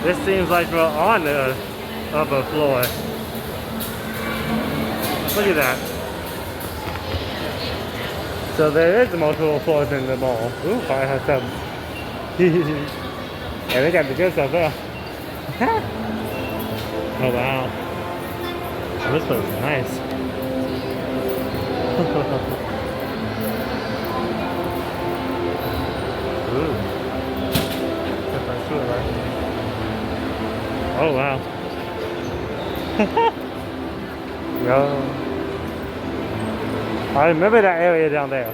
This seems like we're on the upper floor. Look at that. So there is multiple floors in the mall. Ooh, I have some. Yeah, they got the good stuff there. Oh wow. Oh, this place is nice. Ooh. That's really nice. Oh wow. Yo. I remember that area down there.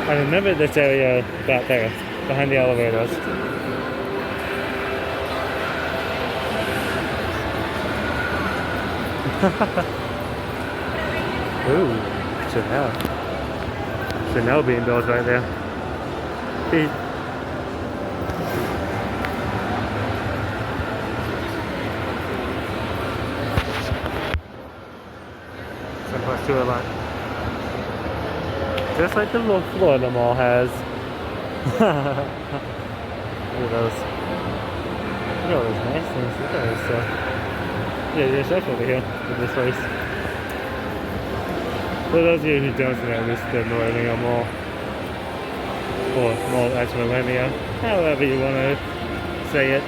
I remember this area back there, behind the elevators. Ooh, Chanel. Chanel being built right there. Some parts to it like. Just like the little floor the mall has. Look at those. Look at all those nice things. Look at this stuff. Yeah, there's stuff over here in this place. For those of you who don't know, this is the Milennia Mall. Or Mall at Milennia. However you want to say it.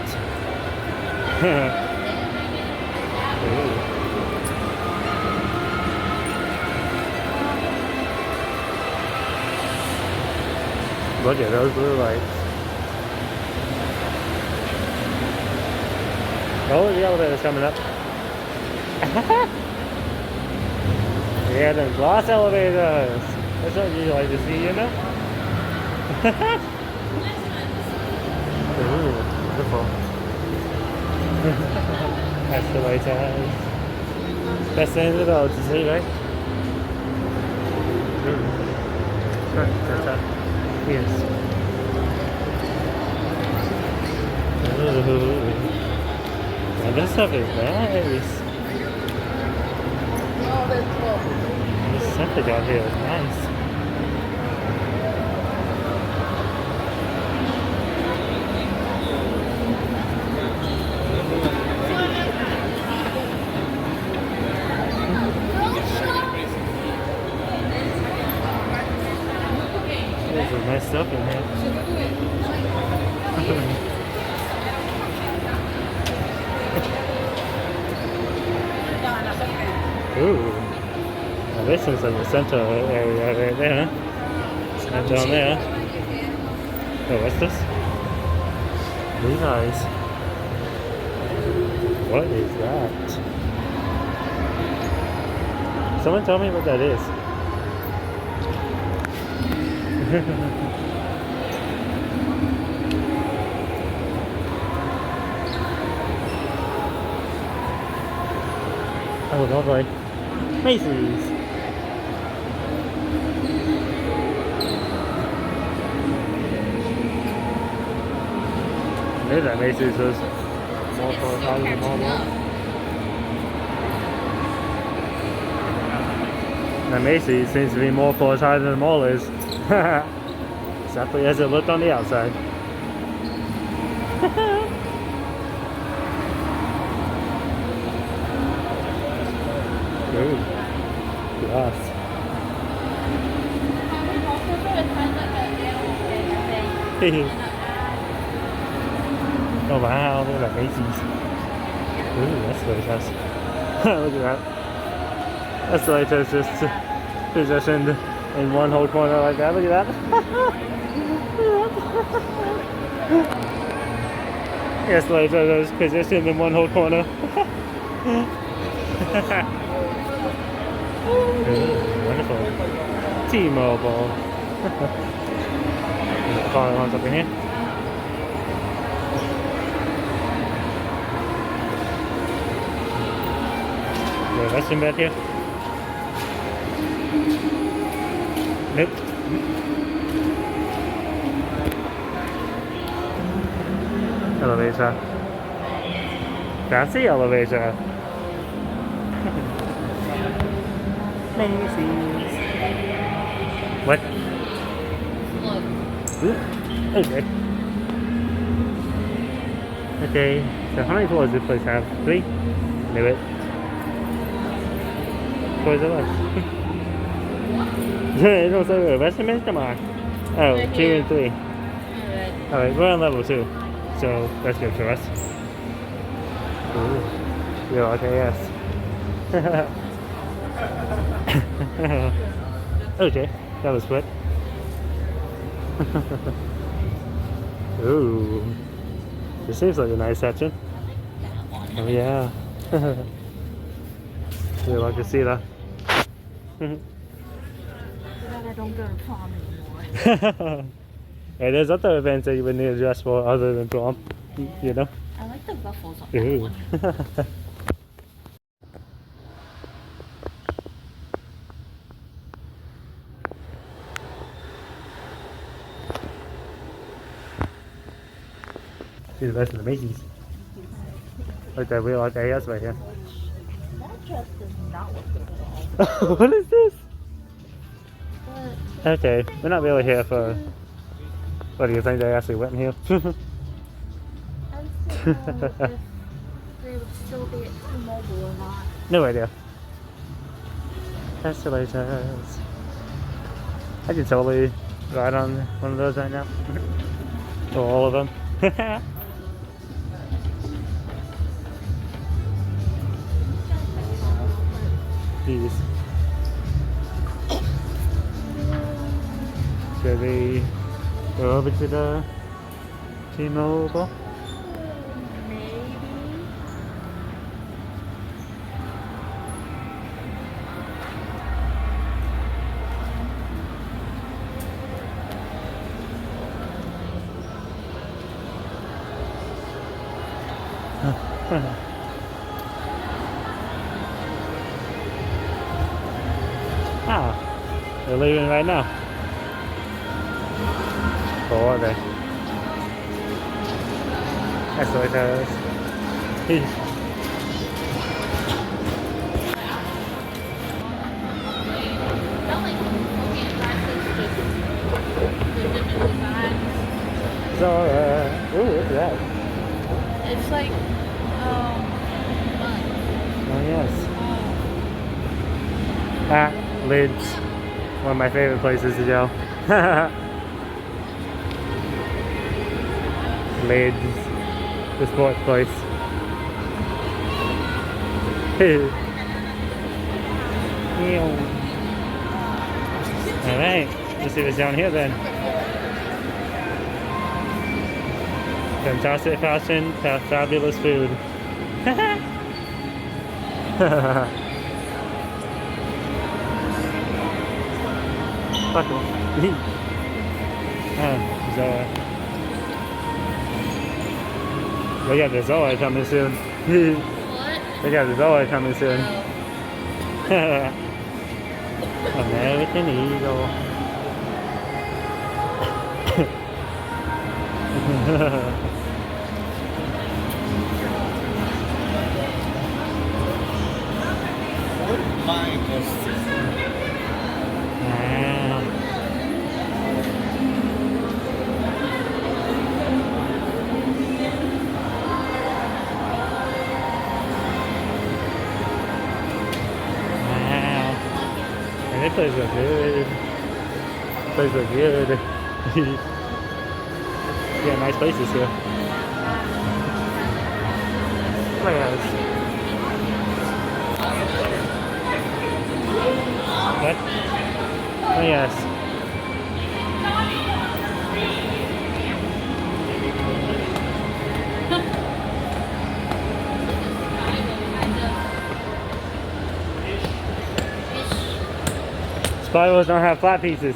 Ooh. Look at those blue lights. Oh, the elevator's coming up. Yeah, them glass elevators. That's what you like to see, you know? Ooh, beautiful. Escalators. Best thing in the world to see, right? Ooh. Yes. Ooh. And this stuff is nice. This stuff they got here is nice. There's some nice stuff in here. Ooh, now this is in the center area right there. And down there. Oh, what's this? Levi's. What is that? Someone tell me what that is. Oh, lovely. Macy's. Maybe that Macy's is more for a thousand more. That Macy's seems to be more for higher than the mall is. Exactly as it looked on the outside. Ooh, glass. Oh wow, look at that Macy's. Ooh, that's really nice. Look at that. That's like just positioned in one whole corner like that. Look at that. Yes, like just positioned in one whole corner. Ooh, wonderful. T-Mobile. Car lines up in here. Is there a restroom back here? Nope. Elevator. Fancy elevator. Macy's. What? Look. Ooh, okay. Okay, so how many floors does this place have? 3? Knew it. Toys R Us. It also a restaurant, come on. Oh, Right 2 here. and 3. Alright. Alright, we're on level 2. So that's good for us. Ooh. You're okay, yes. Okay, that was quick. Ooh. This seems like a nice section. Oh yeah. You'll like to see that. Glad I don't go to prom anymore. Hey, there's other events that you would need to dress for other than prom. You know? I like the ruffles on that Ooh. one. See the rest of the Macy's. Like that real IKEA right here. That dress does not look good at all. What is this? But Okay, we're not really here for. What do you think they actually went here? I just don't know if they would still be at T-Mobile or not. No idea. Escalators. I could totally ride on one of those right now. Or all of them. These. Should we go over to the T-Mobile? Maybe. Ah, they're leaving right now. Or are they? Escalators. Not like looking at glasses, just the different designs. So, ooh, look at that. It's like, fun. Oh, yes. Ah, Lids. One of my favorite places to go. Lids. The sports place. Alright, let's see what's down here then. Fantastic fashion, fabulous food. Buckle. Oh, Zoa. We got the Zoa coming soon. What? We got the Zoa coming soon. Oh. American Eagle. Wow. Wow. And this place looks good. This place looks good. Yeah, nice places here. Look at this. What? Oh yes. Spirals don't have flat pieces.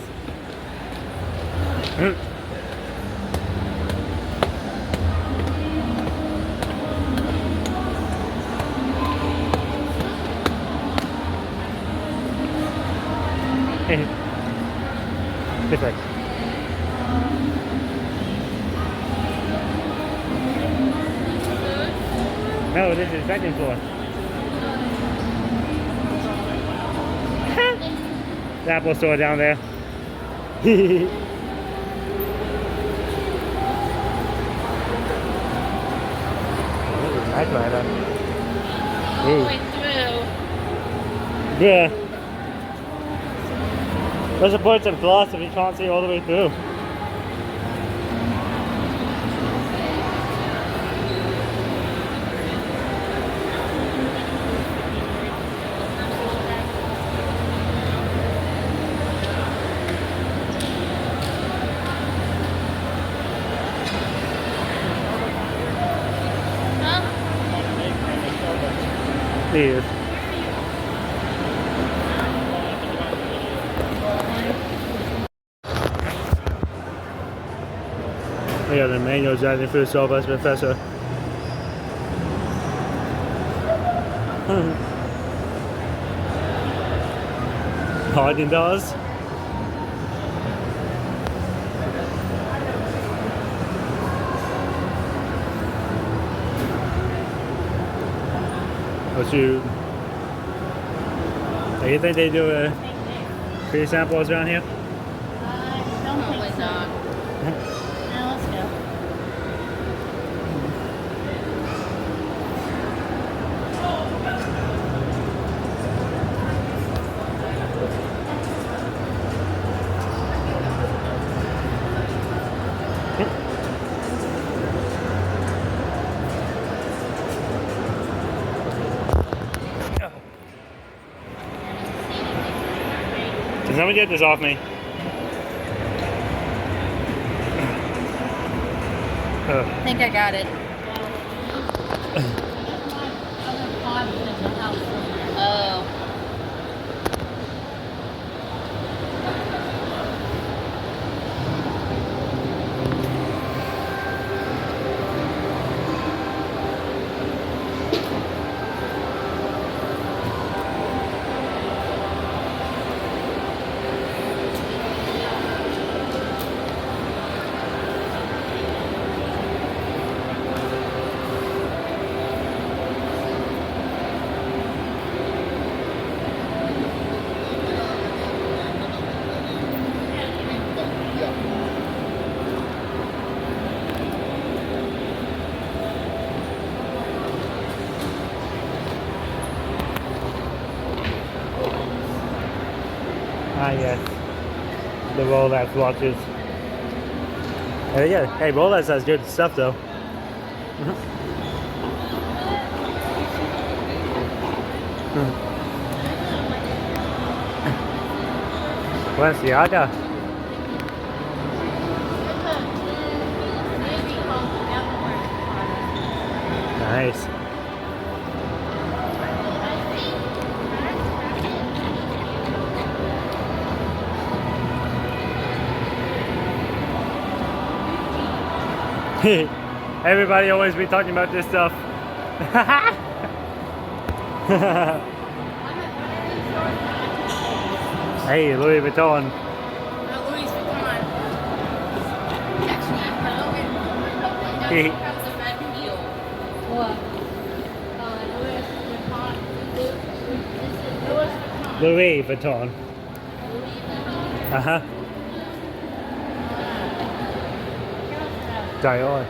This way. No, this is second floor. The Apple store down there. Nice rider. All the way through. Yeah. What's the point of glass if you can't see all the way through? He is. We got Emmanuel driving through so bus professor. Harding does. Oh shoot. Do you think they do free samples around here? Don't think so. Now let's go. Can someone get this off me? I think I got it. Oh. Ah yes. The Rolex watches. Yeah, hey, Rolex has good stuff though. Balenciaga. Nice. Everybody always be talking about this stuff. Hey, Louis Vuitton. Louis Vuitton. He- That was a bad deal. What? Louis Vuitton. Louis Vuitton. Uh-huh. Dior.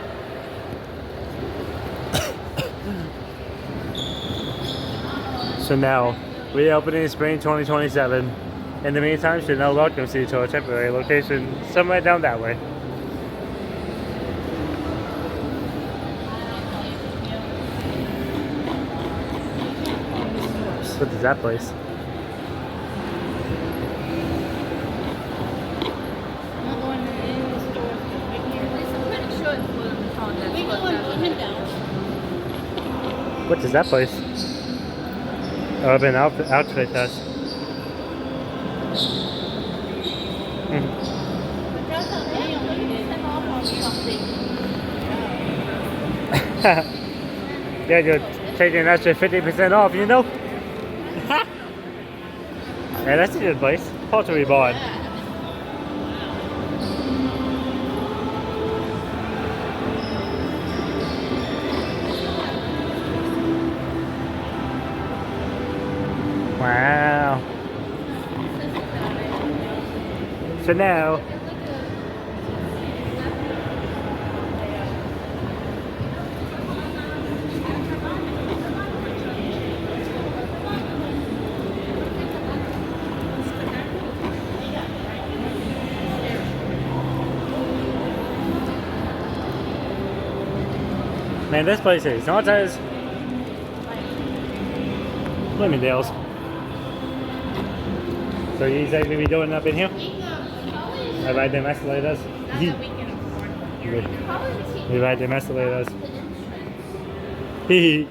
Chanel. Reopening spring 2027. In the meantime, Chanel welcomes you to a temporary location somewhere down that way. What is that place? What is that place? Urban Outfitters. Yeah, you're taking an extra 50% off, you know? Yeah, that's a good place. Pottery Barn. Wow. Chanel. Man, this place is not as Bloomingdale's. So you say we be doing up in here? I ride them escalators. We ride them escalators. We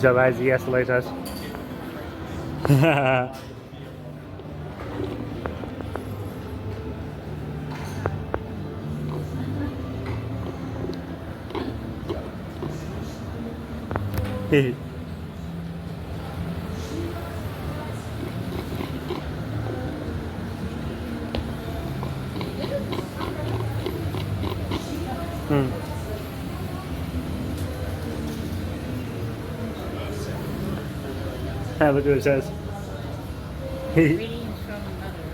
shall ride the escalators. Look what it says. Greetings from mother.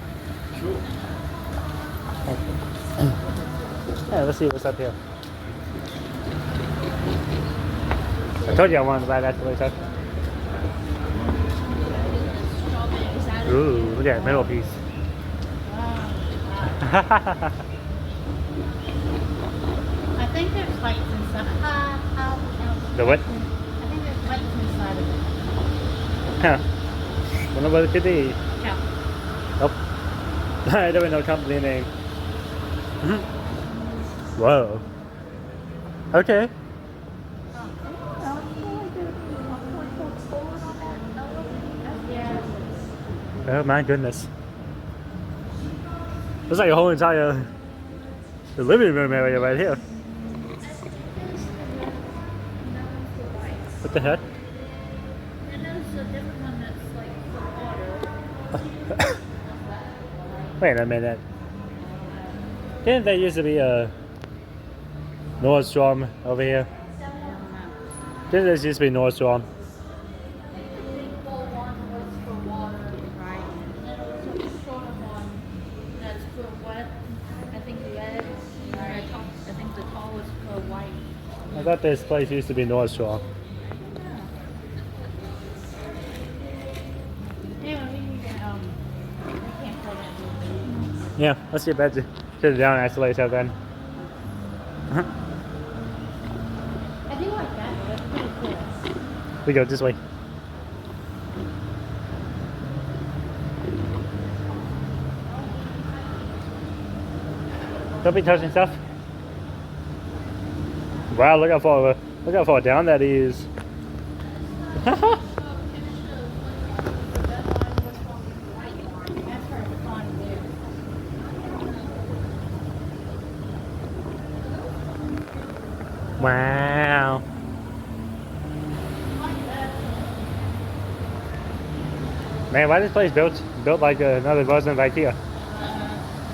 Yeah, let's see what's up here. I told you I wanted to buy that escalator. Ooh, look at that middle piece. I think there's lights inside. The what? I think there's lights inside of it. Huh. Wonder what it could be. Yeah. Nope. I don't know company name. Whoa. Okay. Oh my goodness. It's like a whole entire living room area right here. What the heck? And there's a different one that's like for water. Wait a minute. Didn't there used to be a Nordstrom over here? Didn't there used to be Nordstrom? I thought this place used to be Nordstrom. Yeah, let's get back to the down escalator then. I do like that. That's pretty cool. We go this way. Don't be touching stuff. Wow, look how far down that is. Wow. Man, why is this place built like another version of IKEA?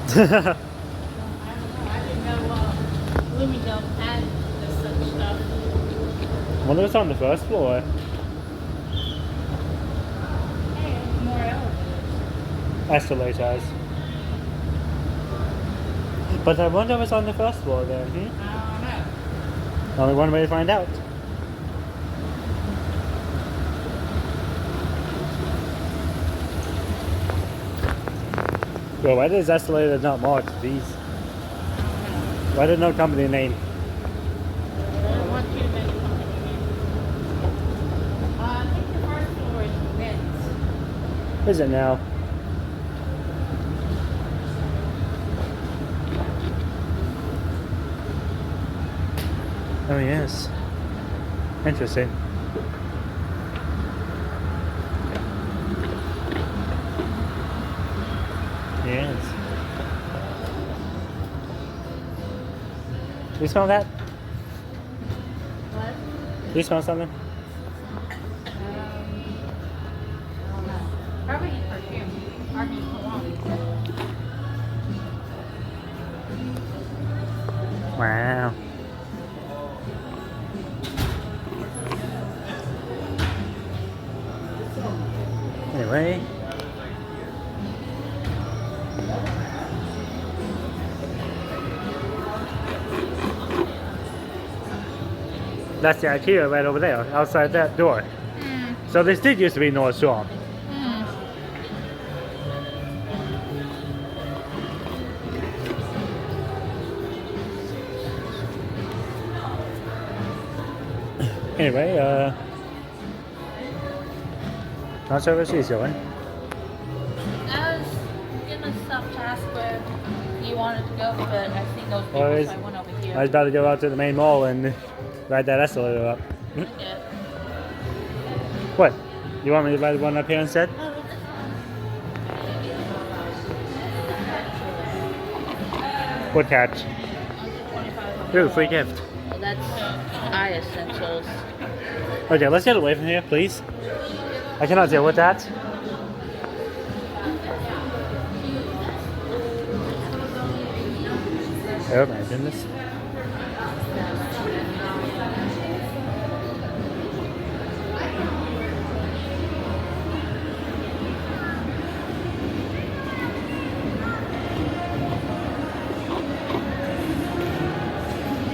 I didn't know Bloomingdale had this such stuff. I wonder what's on the first floor. Hey, more elevators. Escalators. But I wonder what's on the first floor then. I don't know. Only one way to find out. Well, why does escalators not marked these? Why did no company name? I don't want you to make a company name. I think the first floor is men's. Is it now? Oh yes. Interesting. Yes. Do you smell that? What? Do you smell something? I don't know. Probably perfume. Or cologne. Wow. Anyway. That's the IKEA right over there, outside that door. So this did used to be North Shore. Anyway, not sure where she's going. I was gonna stop to ask where you wanted to go, but I seen those people, Well, so I went over here. I was about to go out to the main mall and ride that escalator up. Yeah. What? You want me to ride the one up here instead? What catch? Ooh, free gift. Well, that's eye essentials. Okay, let's get away from here, please. I cannot deal with that. Oh my goodness.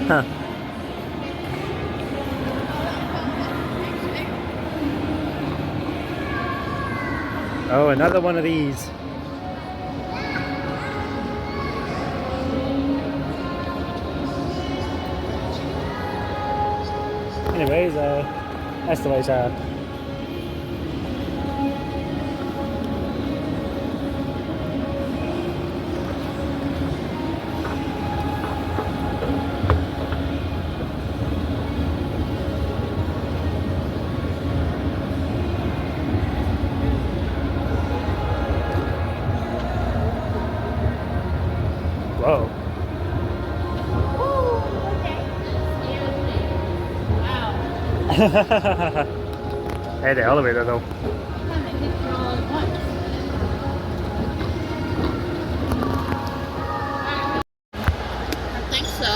Huh. Oh, another one of these. Anyways, that's the way it's at. Whoa. Hey, the elevator though. I think so.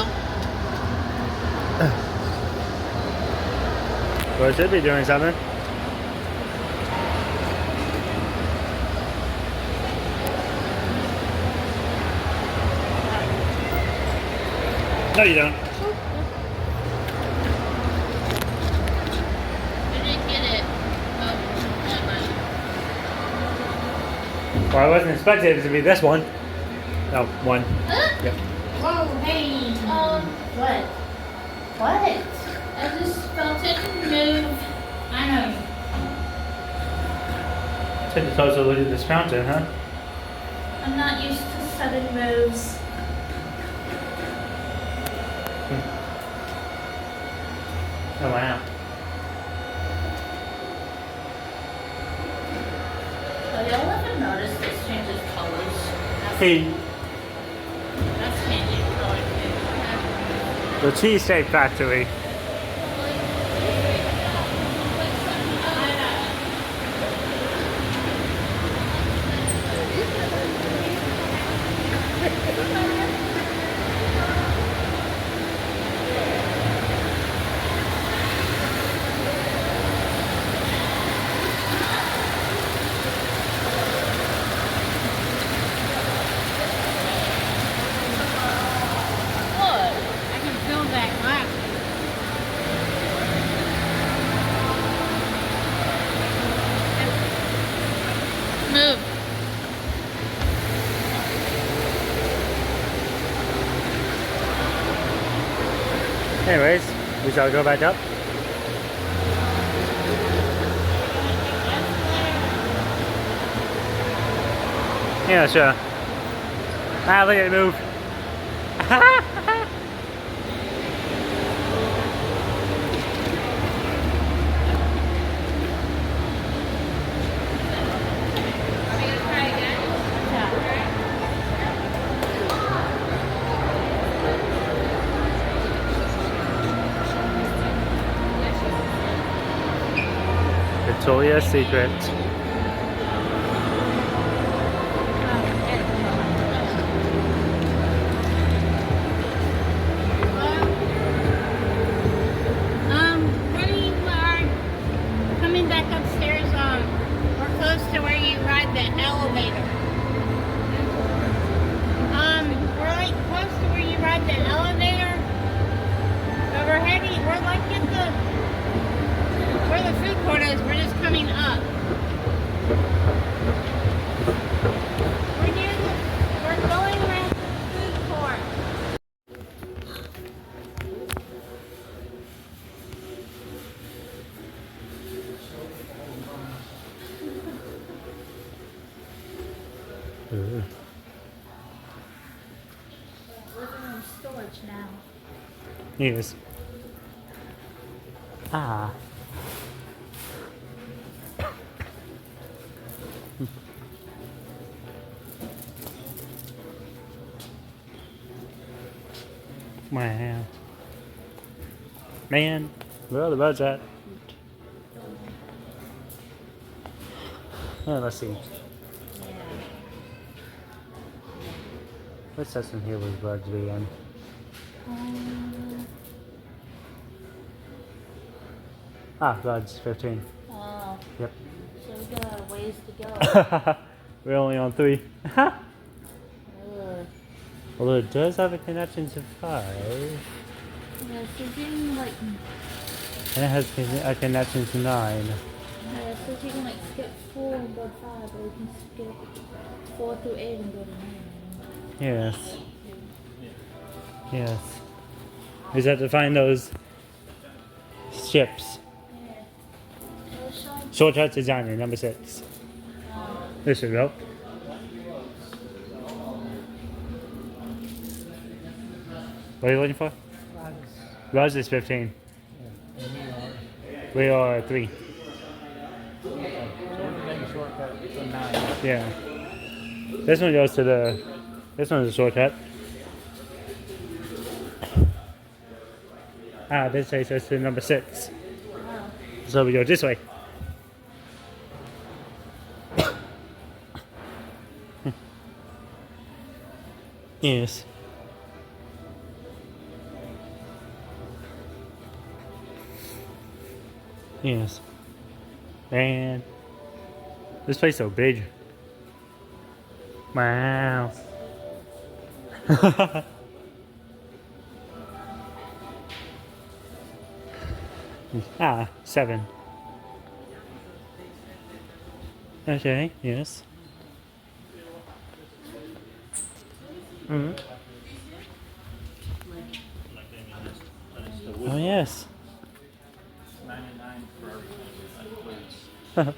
Well, it should be doing something. No, you don't. I didn't get it. Oh, never mind. Well, I wasn't expecting it to be this one. No, one. Yep. Whoa, hey. What? What? I just felt it move. I know. Take a closer look at this fountain, huh? I'm not used to sudden moves. Oh wow. So y'all ever notice this changes colors? Hey, That's changing colors too. the Cheesecake Factory. What? I can feel that glass. Move. Anyways, we shall go back up. Yeah, sure. Ah, look at it move. Victoria's Secret. When you are coming back upstairs, we're close to where you ride the elevator. We're like close to where you ride the elevator over we're like at where the food court is, we're just coming up. We're going around the food court. Ooh. We're in storage now. Yes. Ah. Wow. Man, where are the birds at? Oh, let's see. What's that in here with birds again? Birds 15. Oh. Yep. So we got a ways to go. We're only on 3. Ugh. Although it does have a connection to 5. Yeah, so you can like. And it has a connection to 9. Yeah, so you can like skip 4 and go to 5, or you can skip 4 through 8 and go to 9. Yes. Yes. We just have to find those ships. Shortcut designer, number 6. This should help. What are you looking for? Roz is 15. We are 3. Yeah. This one goes to the. This one's a shortcut. This takes us to number 6. So we go this way. Yes. Yes. Man. This place is so big. Wow. 7. Okay, yes. Mm-hmm. Oh, yes. 99 for everything.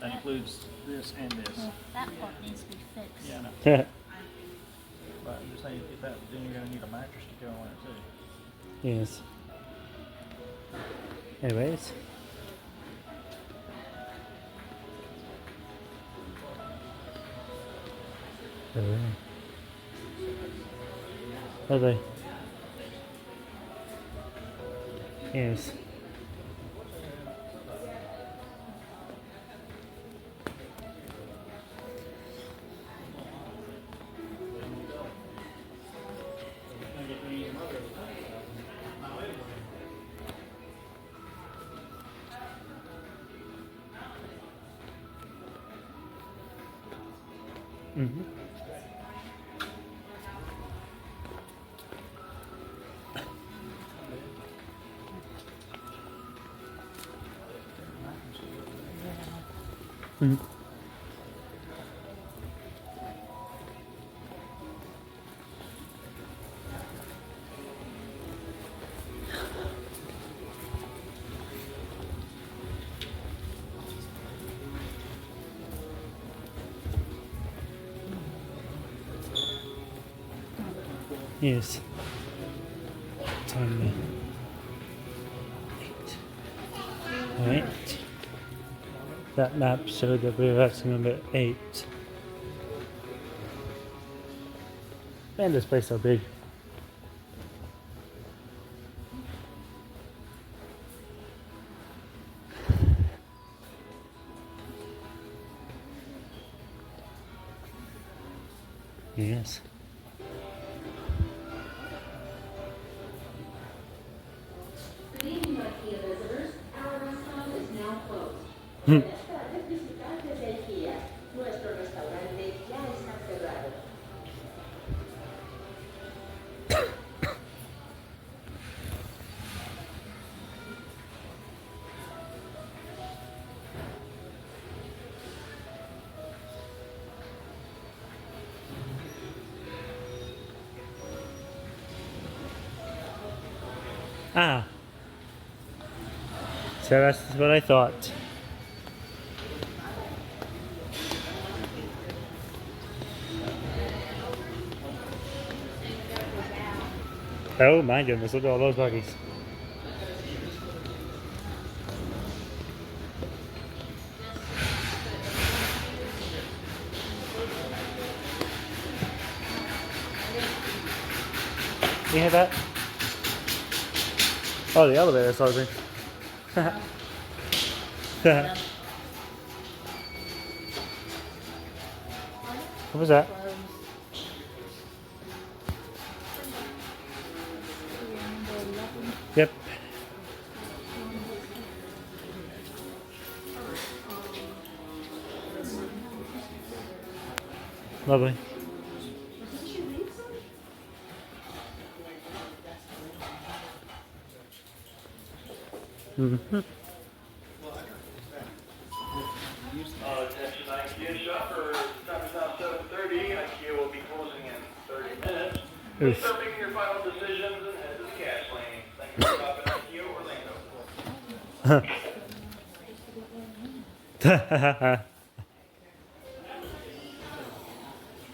That includes this and this. That part needs to be fixed. Yeah, I know. Yeah. But I'm just saying, if that, then you're going to need a mattress to go on it too. Yes. Anyways. Are they? Yes. Mm-hmm. Mm-hmm. Yes. Time 8. Alright. That map showed that we were at number 8. Man, this place is so big. Yes. Good evening, IKEA visitors. Our restaurant is now closed. Hmm. Esta vez visitantes de IKEA. Nuestro restaurante ya está cerrado. Ah. So that's what I thought. Oh my goodness, look at all those buggies. You hear that? Oh, the elevator's closing. What was that? Yep. Lovely. Mm-hmm. Attention IKEA shoppers, time is now 7:30. IKEA will be closing in 30 minutes. Please start making your final decisions and head to the cash lane. Thank you for stopping at IKEA Orlando.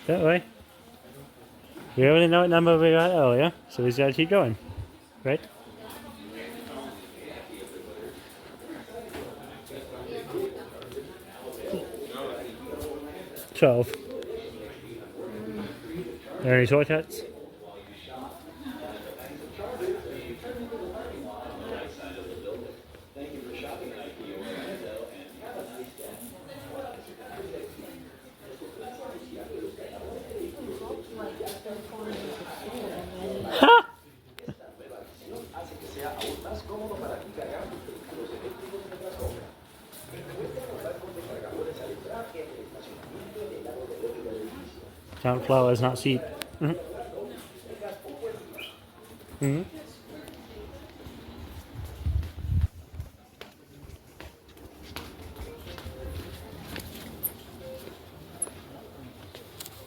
That way. We already know what number we got earlier, so we just gotta keep going. Right? $12. Are there any shortcuts? Ha! Count flowers, not sheep. Mm-hmm. Mm-hmm.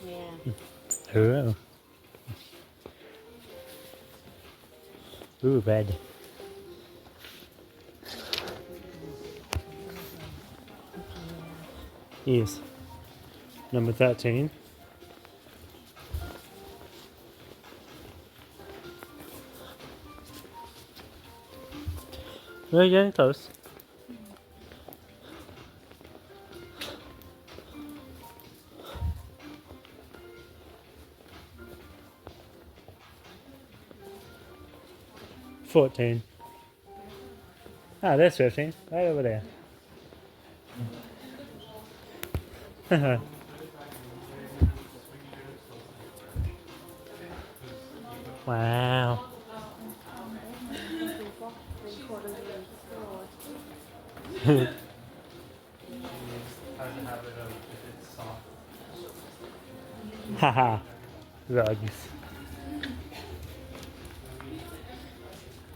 Yeah. Oh. Ooh, bed. Yes. Number 13. We're getting close. $14. Ah, there's 15. Right over there. Wow. Haha. Rugs.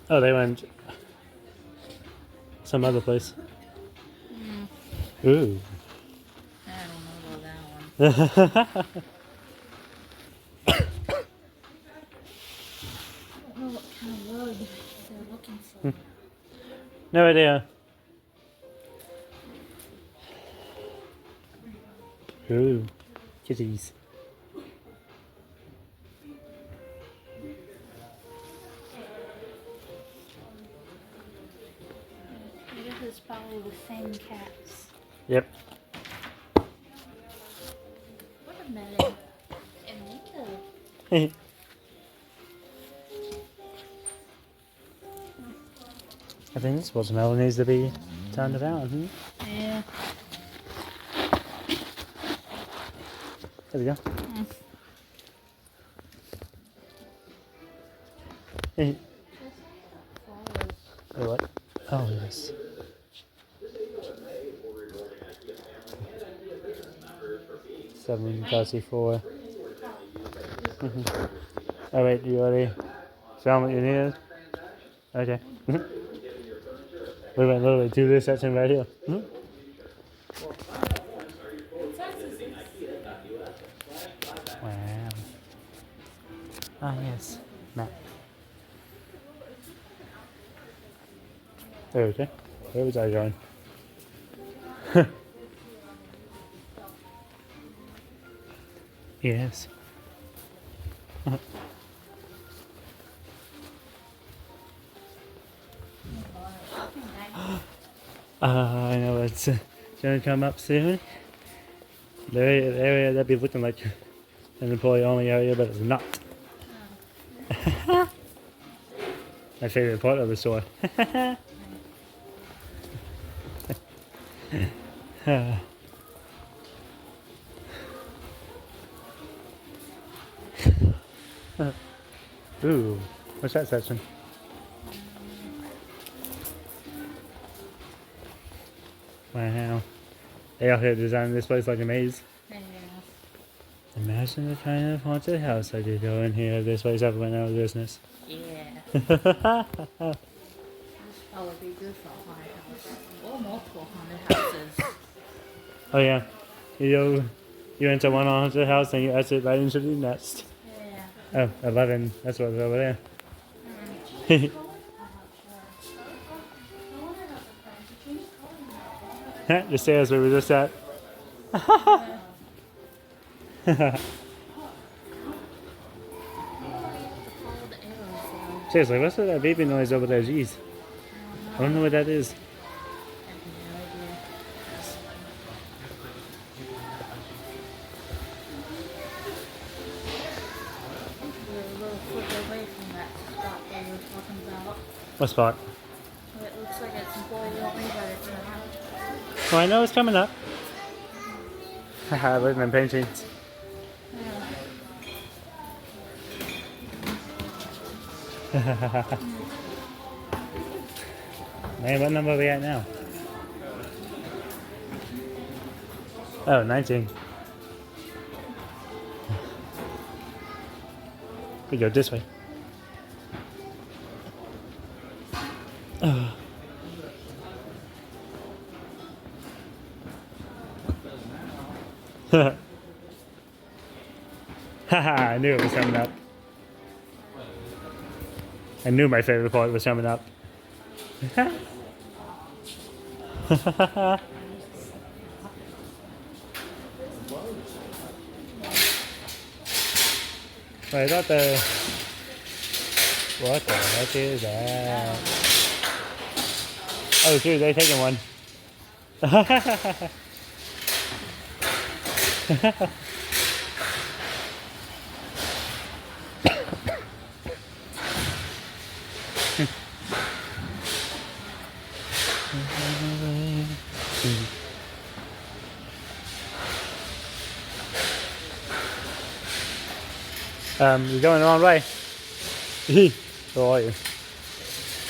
Oh, they went some other place. Ooh. I don't know about that one. I don't know what kind of rug they're looking for. No idea. Ooh. Kitties. This is probably the same cats. Yep. Watermelon and Nico. I think this watermelon needs to be turned around. Hmm? Yeah. There we go. Hey. Oh, what? Oh, yes. $7.34. Oh wait, you already found what you needed? Okay. We went literally to this section right here. Wow. Ah yes, map. Okay. Where was I going? Yes. I know it's gonna come up soon. The area that'd be looking like an employee-only area, but it's not. My favorite part of the store. Ooh, what's that section? Wow. They out here designing this place like a maze. Yeah. Imagine the kind of haunted house I could go in here if this place ever went out of business. Yeah. This probably be good for a haunted house. Or multiple haunted houses. Oh yeah. You enter one haunted house and you exit right into the next. Yeah. Oh, 11. That's what's over there. The stairs we were just at. Seriously, what's that beeping noise over there? Jeez. I don't know what that is. We're a little further away from that spot that we were talking about. What spot? It looks like it's employee only, but it's not. Oh, I know it's coming up. Haha, look at them paintings. Man, what number are we at now? Oh, 19. We go this way. Oh. Haha, I knew it was coming up. I knew my favorite part was coming up. Wait, I thought what the heck is that? Oh shoot, they're taking one. You're going the wrong way. Who are you?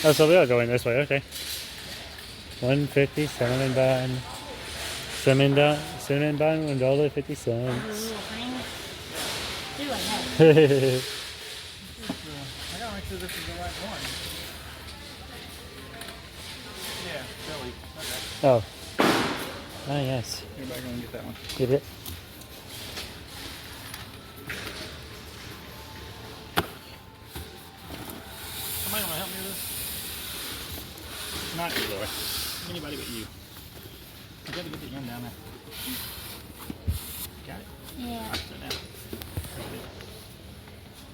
Oh, so we are going this way, okay. 150 cinnamon bun. Cinnamon bun, $1.50. Do I know? I gotta make sure this is the right one. Yeah, Billy. Okay. Oh. Oh, yes. You're back and get that one. Get it? Somebody wanna help me with this? Not you, Laura. Anybody but you. You gotta get the end down there. Got it? Yeah. Sit down.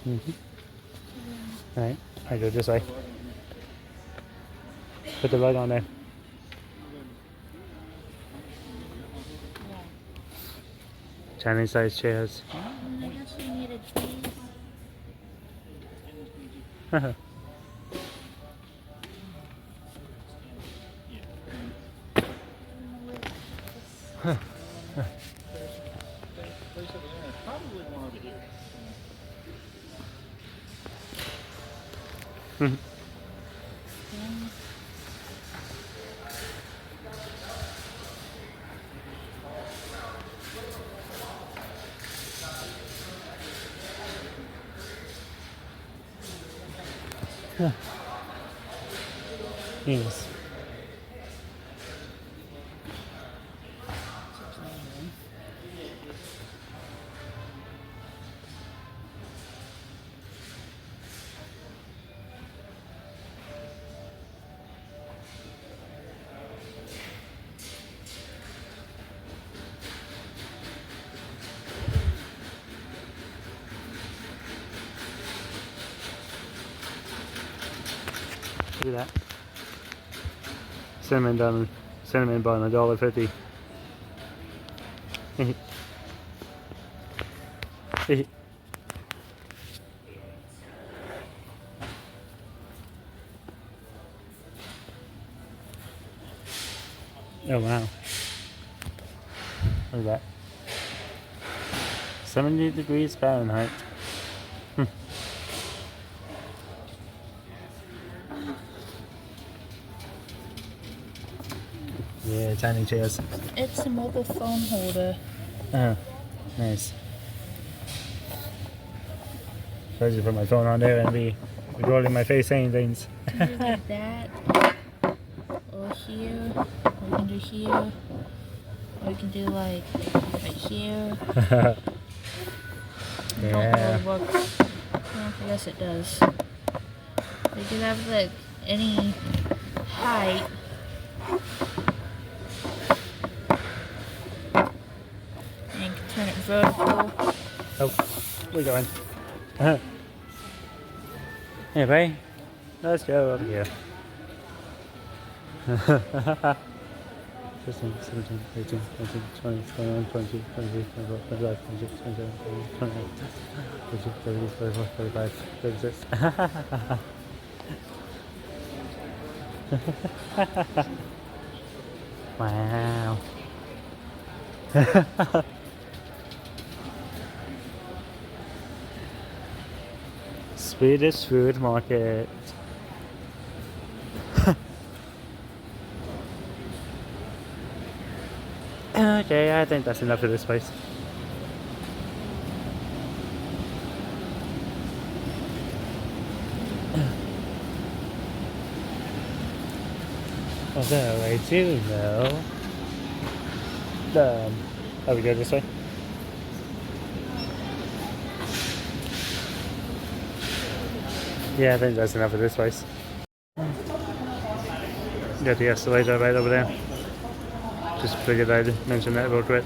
Mm-hmm. Alright, I go this way. Put the rug on there. Chinese sized chairs. I guess we needed these. Place over there. Probably one over here. Yes. Look at that. Cinnamon bun, $1.50. Oh wow. Look at that. 70 degrees Fahrenheit. Yeah, tiny chairs. It's a mobile phone holder. Oh, nice. So I just put my phone on there and be recording my face saying things. You can do like that. Or here. Or you can do here. Or you can do like right here. It don't really work. Well, I guess it does. You can have like any height. And you can turn it vertical. Oh, we're going. Hey, buddy. Let's go over here. 15, 17, 18, 19, 20, 21, 22, 23, 24, 25, 26, 27, 28, 32, 33, 34, 35, 36. Wow. Swedish food market. Okay, I think that's enough of this place. Although I do know oh, we go this way? Yeah, I think that's enough of this place. Got the escalator right over there. Just figured I'd mention that real quick.